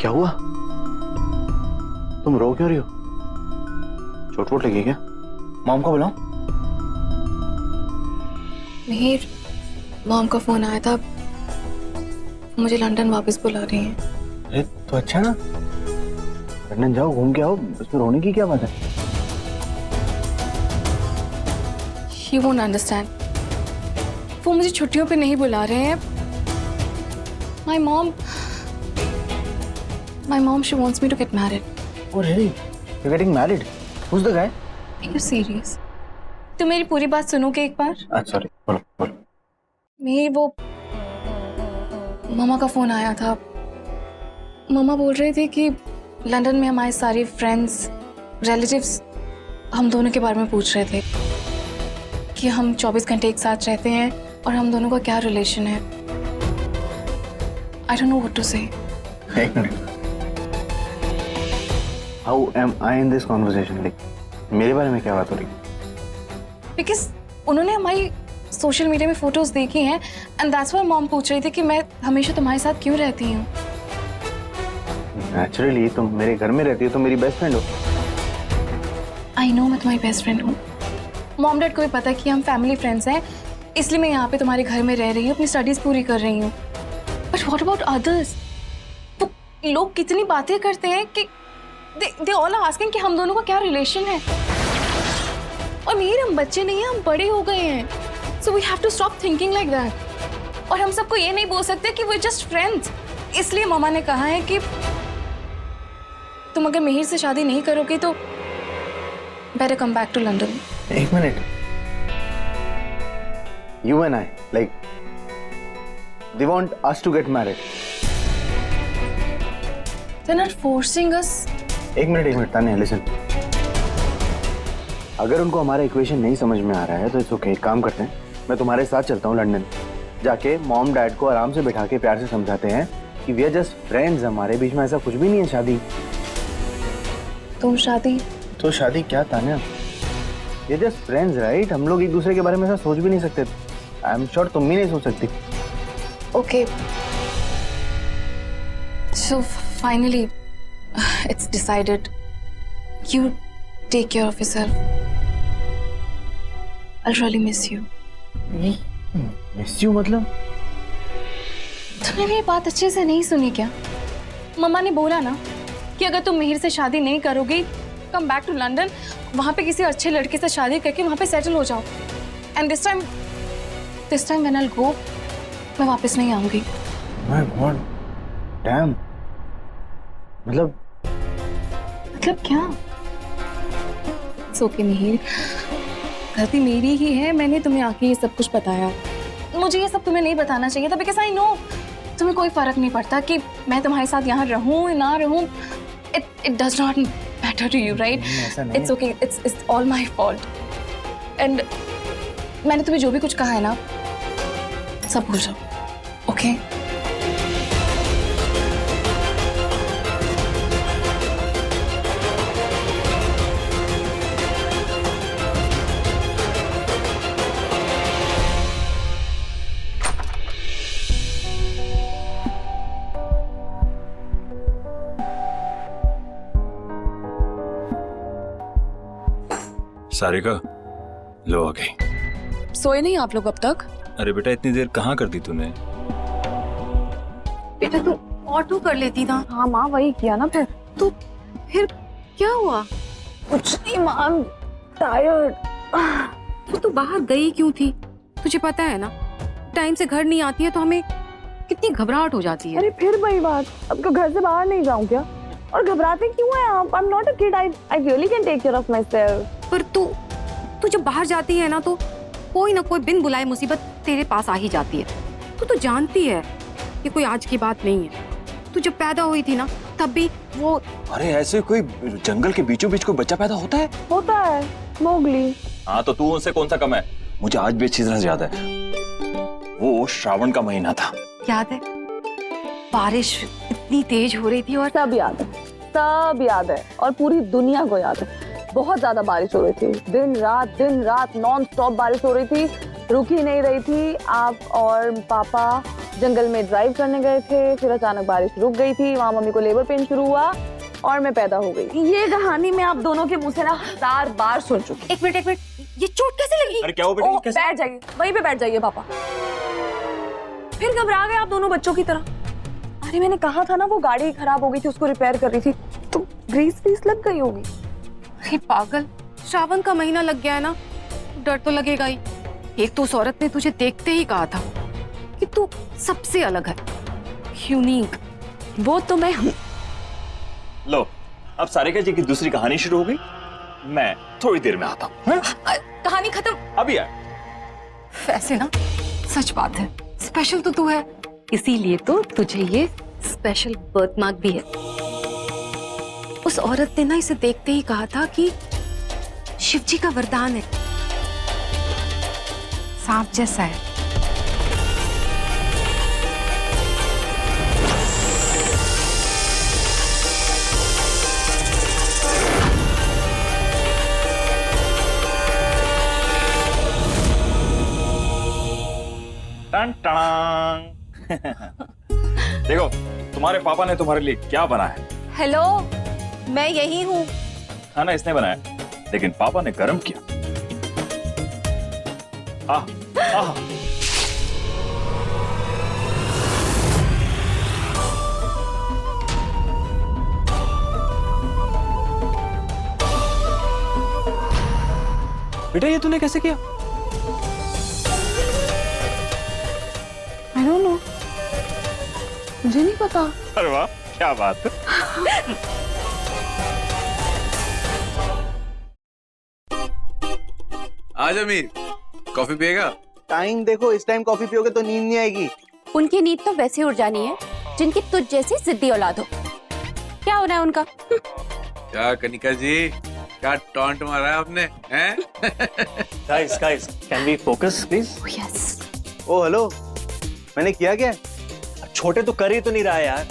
क्या हुआ? तुम रो क्यों रही हो? चोट वोट लगी क्या? मॉम को बुलाऊं? मिहिर, मॉम का फोन आया था, मुझे लंदन वापस बुला रही हैं। अरे तो अच्छा ना, लंदन जाओ, घूम के आओ, इसमें रोने की क्या बात है? You won't understand. वो मुझे छुट्टियों पे नहीं बुला रहे हैं। My mom, she wants me to get married. Oh really? You're getting married? Who's the guy? Are you serious? तुम मेरी पूरी बात सुनोगे एक बार? सॉरी, बोलो बोलो। मेरी वो मामा का फोन आया था। मामा बोल रहे थे कि लंदन में हमारे सारे फ्रेंड्स, रिलेटिव्स हम दोनों के बारे में पूछ रहे थे कि हम 24 घंटे एक साथ रहते हैं और हम दोनों का क्या रिलेशन है। I don't know what to say. एक minute. How am I in this conversation? Like, मेरे बारे में क्या बात हो रही है? Because उन्होंने हमारी सोशल मीडिया में फोटोज देखी हैं एंड दैट्स व्हाई मॉम पूछ रही थी कि मैं हमेशा तुम्हारे साथ क्यों रहती हूँ। नेचुरली तुम मेरे घर में रहती हो तो मेरी बेस्ट फ्रेंड हो। आई नो मैं तुम्हारी बेस्ट फ्रेंड हूँ। मॉम डैड को भी पता है कि हम फैमिली फ्रेंड्स हैं, इसलिए मैं यहाँ पे तुम्हारे घर में रह रही हूँ, अपनी स्टडीज पूरी कर रही हूँ। But what about others? तो लोग कितनी बातें करते हैं कि दे ऑल आर आस्किंग कि हम दोनों का क्या रिलेशन है। और मेरे हम बच्चे नहीं हैं, हम बड़े हो गए हैं। So we have to stop thinking like that. और हम सबको ये नहीं बोल सकते कि वी जस्ट फ्रेंड्स। इसलिए मामा ने कहा है कि तुम अगर मिहिर से शादी नहीं करोगे तो better come back to London. एक minute. You and I, like, they want us to get married. They're not forcing us. एक मिनट तान्या, listen. अगर उनको हमारा इक्वेशन नहीं समझ में आ रहा है तो इट्स ओके, एक काम करते हैं, मैं तुम्हारे साथ चलता हूँ लंदन। जाके मॉम डैड को आराम से बैठा के प्यार से समझाते हैं कि वी आर जस्ट फ्रेंड्स, हमारे बीच में ऐसा कुछ भी नहीं है शादी। तुम शादी? तो शादी क्या तान्या? ये जस्ट फ्रेंड्स राइट? हम लोग एक दूसरे के बारे में ऐसा सोच भी नहीं सकते। आई एम श्योर तुम भी नहीं सोच सकती। Okay. So finally, it's decided. You take care of yourself. I'll really miss you. Miss you मतलब? तुमने मेरी बात अच्छे से नहीं सुनी क्या? मम्मा ने बोला ना कि अगर तुम मिहिर से शादी नहीं करोगी, कम बैक टू लंदन, वहां पे किसी अच्छे लड़के से शादी करके वहां पे सेटल हो जाओ। And this time when I go, मैं वापस नहीं आऊंगी। My God, damn. मतलब क्या? It's okay मिहिर, गलती मेरी ही है, मैंने तुम्हें आके ये सब कुछ बताया। मुझे ये सब तुम्हें नहीं बताना चाहिए था, बिकॉज आई नो तुम्हें कोई फर्क नहीं पड़ता कि मैं तुम्हारे साथ यहाँ रहूँ या ना रहूँ। It does not matter to you, right? It's okay, it's all my fault. And मैंने तुम्हें जो भी कुछ कहा है ना, सब भूल जाओ, ओके? सारिका, लो आ गई। सोए नहीं आप लोग अब तक? अरे बेटा, इतनी देर कहाँ कर दी तूने? बेटा तू ऑटो कर लेती ना। हाँ माँ, वही किया ना फिर। तो फिर क्या हुआ? कुछ नहीं माँ, टायर्ड। तो तू बाहर गई क्यों थी? तुझे पता है ना, टाइम से घर नहीं आती है तो हमें कितनी घबराहट हो जाती है। अरे फिर वही बात, अब तो घर से बाहर नहीं जाऊँ क्या? और घबराते क्यों हैं आप? I'm not a kid. I really can take care of myself. पर तू जब बाहर जाती है ना तो कोई ना कोई बिन बुलाए मुसीबत तेरे पास आ ही जाती है। तू जानती है कि कोई आज की बात नहीं है। तू जब पैदा हुई थी ना तब भी वो। अरे ऐसे कोई जंगल के बीचों बीच कोई बच्चा पैदा होता है? होता है, मोगली। हाँ तो तू उनसे कौन सा कम है? मुझे आज भी अच्छी तरह से याद है, वो श्रावण का महीना था। याद है, बारिश इतनी तेज हो रही थी और सब याद है, सब याद है, और पूरी दुनिया को याद है। बहुत ज्यादा बारिश हो रही थी, दिन रात नॉन स्टॉप बारिश हो रही थी, रुक ही नहीं रही थी। आप और पापा जंगल में ड्राइव करने गए थे, फिर अचानक बारिश रुक गई थी, वहाँ मम्मी को लेबर पेन शुरू हुआ और मैं पैदा हो गई। ये कहानी मैं आप दोनों के मुंह से ना 1000 बार सुन चुकी। एक मिनट, ये चोट कैसे लगी? अरे क्या हो बेटा, कैसे? बैठ जाइए, वहीं पे बैठ जाइए पापा। फिर घबरा गए आप दोनों बच्चों की तरह। अरे मैंने कहा था ना वो गाड़ी खराब हो गई थी, उसको रिपेयर कर रही थी, तो ग्रीस फ्रीस लग गई होगी। अरे पागल, श्रावण का महीना लग गया है ना, डर तो लगेगा ही। एक तो उस औरत ने तुझे देखते ही कहा था कि तू सबसे अलग है, यूनिक। वो तो मैं हूँ। लो, अब सारिका जी की दूसरी कहानी शुरू हो गई। मैं थोड़ी देर में आता हूँ। कहानी खत्म अभी आए। वैसे ना सच बात है, स्पेशल तो तू है, इसीलिए तो तुझे ये स्पेशल बर्थमार्क भी है। उस औरत ने ना इसे देखते ही कहा था कि शिव जी का वरदान है, सांप जैसा है। टन टन। देखो, तुम्हारे पापा ने तुम्हारे लिए क्या बनाया है। हेलो, मैं यही हूँ। खाना इसने बनाया, लेकिन पापा ने गरम किया। आह, आह। बेटा ये तूने कैसे किया? I don't know. मुझे नहीं पता। अरे वाह, क्या बात है। आज अमीर कॉफी पिएगा? टाइम देखो, इस टाइम कॉफी पियोगे तो नींद नहीं आएगी। उनकी नींद तो वैसे उड़ जानी है जिनकी तुझ जैसी जिद्दी औलाद हो। क्या हो रहा है उनका? क्या कनिका जी, क्या टॉन्ट मारा है आपने? हैं? Guys, can we focus, please? Yes. Oh hello, मैंने किया क्या? छोटे तो कर ही तो नहीं रहा है यार।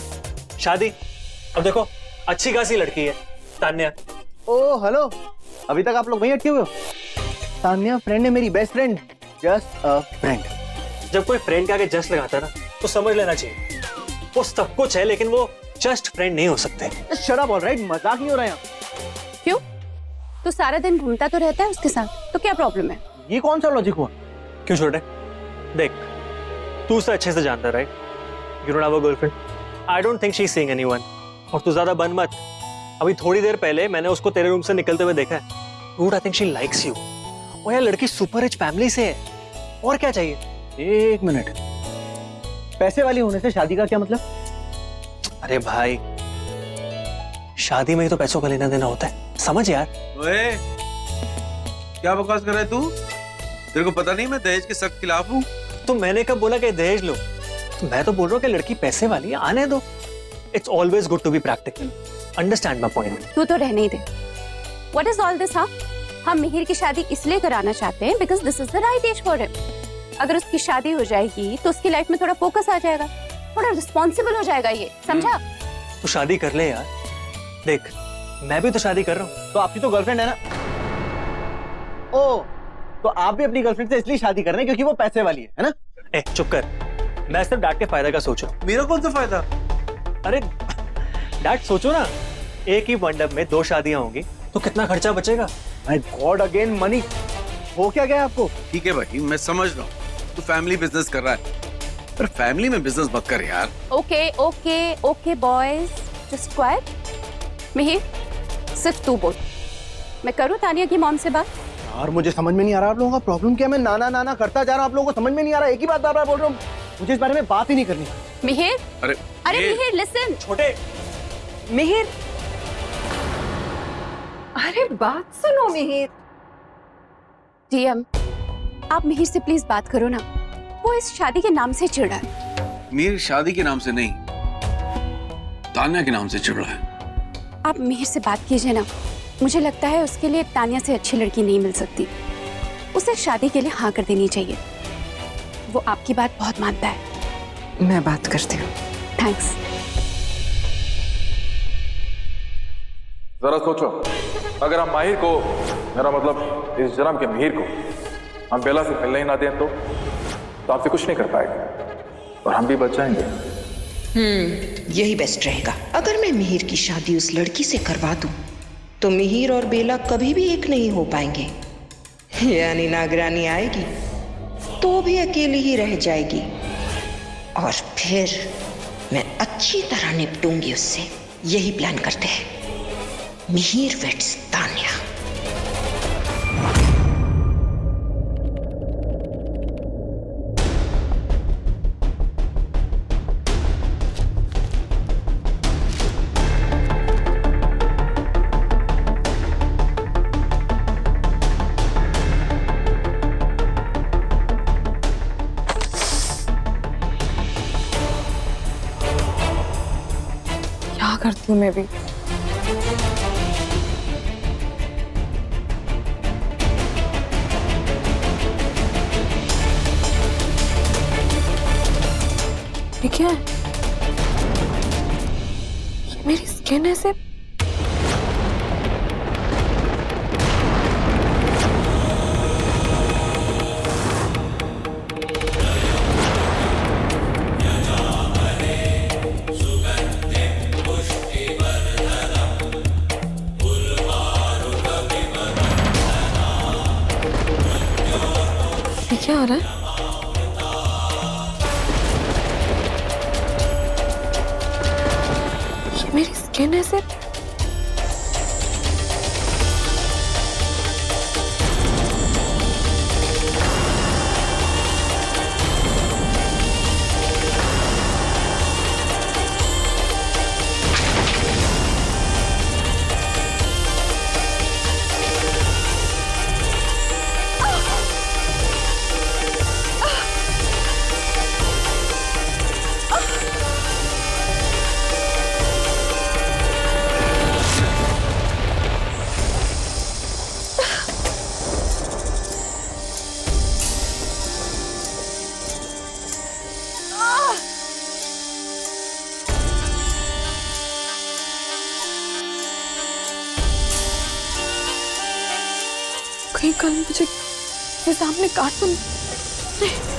शादी, अब देखो, अच्छी खासी लड़की है, तान्या। ओ हेलो, अभी तक आप लोग वहीं अटके हुए हो? तान्या फ्रेंड है, मेरी best friend, just a friend. जब कोई फ्रेंड के आगे जस्ट लगाता है ना, तो समझ लेना चाहिए वो सब कुछ है, लेकिन वो जस्ट फ्रेंड नहीं हो सकते। शट अप, ऑलराइट, मजाक नहीं हो रहा यहाँ। क्यों? तू सारा दिन घूमता तो रहता है उसके साथ, तो क्या प्रॉब्लम है? ये कौन सा लॉजिक हुआ? क्यों छोटे? देख, तू उसे अच्छे से जानता है, right? You don't have a girlfriend. I don't think she is seeing anyone. और तू ज्यादा बन मत। अभी थोड़ी देर पहले मैंने उसको तेरे रूम से निकलते हुए देखा है। Dude, I think she likes you. और यार, लड़की सुपर रिच फैमिली से है, और क्या चाहिए? एक मिनट, पैसे वाली होने से शादी का क्या मतलब? अरे भाई, शादी में ही तो पैसों का लेना देना होता है, समझ यार। ओए, क्या बकवास कर रहा है तू? तेरे को पता नहीं मैं दहेज के सख्त खिलाफ हूँ। तो मैंने कब बोला कि दहेज लो? तो मैं तो बोल रहा हूँ कि लड़की पैसे वाली है, आने दो। It's always good to be practical. Understand my point. तू तो रहने ही दे। What is all this? हाँ, हम मिहिर की शादी इसलिए कराना चाहते हैं because this is the right age for him. अगर उसकी शादी हो जाएगी तो उसकी लाइफ में थोड़ा फोकस आ जाएगा, थोड़ा रिस्पॉन्सिबल हो जाएगा, ये समझा? तो शादी कर ले यार। देख, मैं भी तो शादी कर रहा हूँ। तो आपकी तो गर्लफ्रेंड है ना? ओ, तो आप भी अपनी गर्लफ्रेंड से इसलिए शादी कर रहे हैं क्योंकि वो पैसे वाली है ना? ए, चुप कर। मैं सिर्फ डैड के फायदा का सोचो। मेरा कौन सा फायदा? अरे डैड, सोचो ना, एक ही मंडप में 2 शादियां होंगी तो कितना खर्चा बचेगा? My God, again money. हो क्या गया आपको? ठीक है भाई, मैं समझ रहा हूँ तू फैमिली बिजनेस कर रहा है, पर फैमिली में बिजनेस मत कर यार। Okay okay okay boys, just quite. Mihir, सिर्फ तू बोल। मैं करूँ तानिया की मॉम से बात? यार मुझे समझ में नहीं आ रहा आप लोगों का प्रॉब्लम क्या है। मैं नाना नाना करता जा रहा हूँ, आप लोगों को समझ में नहीं आ रहा। एक ही बात बार बार बोल रहा हूँ, मुझे इस बारे में बात ही नहीं करनी। मिहिर, अरे मिहिर लिसन। छोटे, मिहिर, अरे बात सुनो मिहिर। डीएम, आप मिहिर से प्लीज बात करो ना, वो इस शादी के नाम से चिढ़ा है। मीर शादी के नाम से नहीं, तान्या के नाम से चिढ़ रहा है। आप मिहिर से बात कीजिए ना, मुझे लगता है उसके लिए तानिया से अच्छी लड़की नहीं मिल सकती। उसे शादी के लिए हाँ कर देनी चाहिए। वो आपकी बात बहुत मानता है। मैं बात करती हूँ। थैंक्स। जरा सोचो, अगर हम माहिर को, मेरा मतलब इस जन्म के मिहिर को, हम बेला से मिलने ही ना दें तो आपसे कुछ नहीं कर पाएंगे। और हम भी बच जाएंगे। यही बेस्ट रहेगा। अगर मैं मिहिर की शादी उस लड़की से करवा दूं तो मिहिर और बेला कभी भी एक नहीं हो पाएंगे। यानी नागरानी आएगी तो भी अकेली ही रह जाएगी और फिर मैं अच्छी तरह निपटूंगी उससे। यही प्लान करते हैं, मिहिर वेट्स तान्या। क्या करती हूँ मैं भी। ये क्या है? मेरी स्किन ऐसे क्या हो रहा है? ये मेरी स्किन ऐसे कहीं कल मुझे सामने काट तो नहीं।